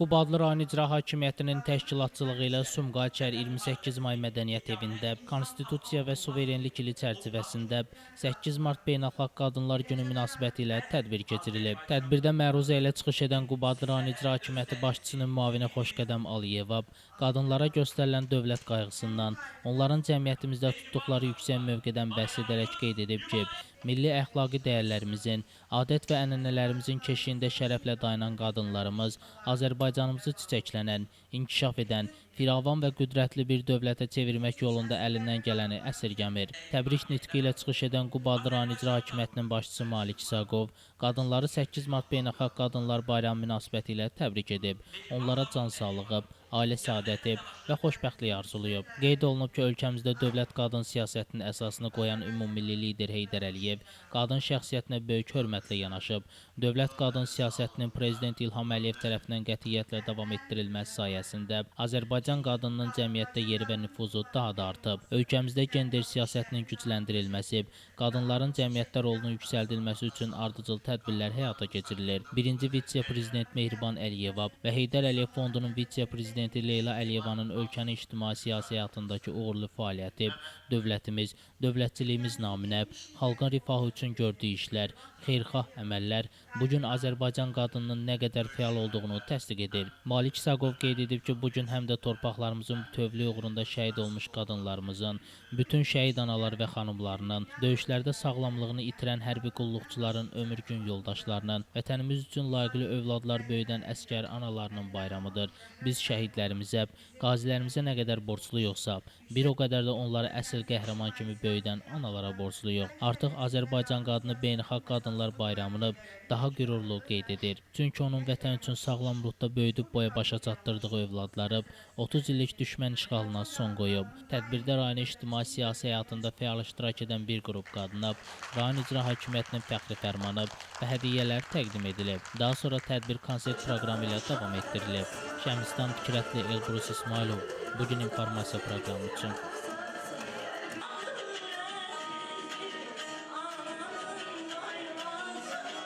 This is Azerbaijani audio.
Qubadlı rayon İcra Hakimiyyətinin təşkilatçılığı ilə Sumqayıt şəhər 28 may Mədəniyyət evində Konstitusiya və Suverenlik ili çərçivəsində 8 mart Beynəlxalq Qadınlar Günü münasibətilə tədbir keçirilib. Tədbirdə məruzə ilə çıxış edən Qubadlı rayon İcra Hakimiyyəti başçısının müavini Xoşqədəm Aliyeva qadınlara göstərilən dövlət qayğısından, onların cəmiyyətimizdə tutduqları yüksək mövqedən bəhs edərək qeyd edib ki, milli əxlaqi dəyərlərimizin, adət və ənənələrimizin keşiyində şərəflə dayanan qadınlarımız Azərbaycanımızı çiçəklənən, inkişaf edən, firavan və qüdrətli bir dövlətə çevirmək yolunda əlindən gələni əsirgəmir. Təbrik nitqi ilə çıxış edən Qubadlı rayon İcra Hakimiyyətinin başçısı Malik İsaqov qadınları 8 mart Beynəlxalq Qadınlar Bayramı münasibətilə təbrik edib. Onlara can sağlığı, ailə səadəti və xoşbəxtlik arzulayıb. Qeyd olunub ki, ölkəmizdə dövlət qadın siyasətinin əsasını qoyan ümummilli lider Heydər Əliyev qadın şəxsiyyətinə böyük hörmətlə yanaşıb. Dövlət qadın siyasətinin Prezident İlham Əliyev tərəfindən qətiyyətlə davam etdirilməsi sayəsində Azərbaycan qadınının cəmiyyətdə yeri və nüfuzu daha da artıb. Ölkəmizdə gender siyasətinin gücləndirilməsi, qadınların cəmiyyətdə rolunun yüksəldilməsi üçün ardıcıl tədbirlər həyata keçirilir. Birinci vitse-prezident Mehriban Əliyeva və Heydər Əliyev Fondunun vitse-prezidenti Leyla Əliyevanın ölkənin ictimai-siyasi həyatındakı uğurlu fəaliyyəti, dövlətimiz, dövlətçiliyimiz naminə, xalqın rifahı üçün gördüyü işlər, xeyirxah əməllər bugün Azərbaycan qadınının nə qədər fəal olduğunu təsdiq edir. Malik İsaqov qeyd edib ki, bugün həm də torpaqlarımızın bütövlüyü uğrunda şəhid olmuş qadınlarımızın, bütün şəhid analar və xanımlarının, döyüşlərdə sağlamlığını itirən hərbi qulluqçuların ömür gün yoldaşlarının, vətənimiz üçün layiqli övladlar böyüdən əsgər analarının bayramıdır. Biz şəhidlərimizə, qazilərimizə nə qədər borcluyuqsa, bir o qədər də onları əsl qəhrəman kimi böyüdən analara borcluyuq. Artıq Azərbaycan qadını Beynəlxalq Qadınlar Bayramını daha qürurlu qeyd edir. Çünki onun vətən üçün sağlam ruhda böyüdüb boya başa çatdırdığı övladları 30 illik düşmən işğalına son qoyub. Tədbirdə rayon ictimai-siyasi həyatında fəal iştirak edən bir qrup qadına rayon İcra Hakimiyyətinin fəxri fərmanı və hədiyyələr təqdim edilib. Daha sonra tədbir konsert proqramı ilə davam etdirilib. Şəmsdən Fikrətli Elbrus İsmailov bugün informasiya proqramı üçün.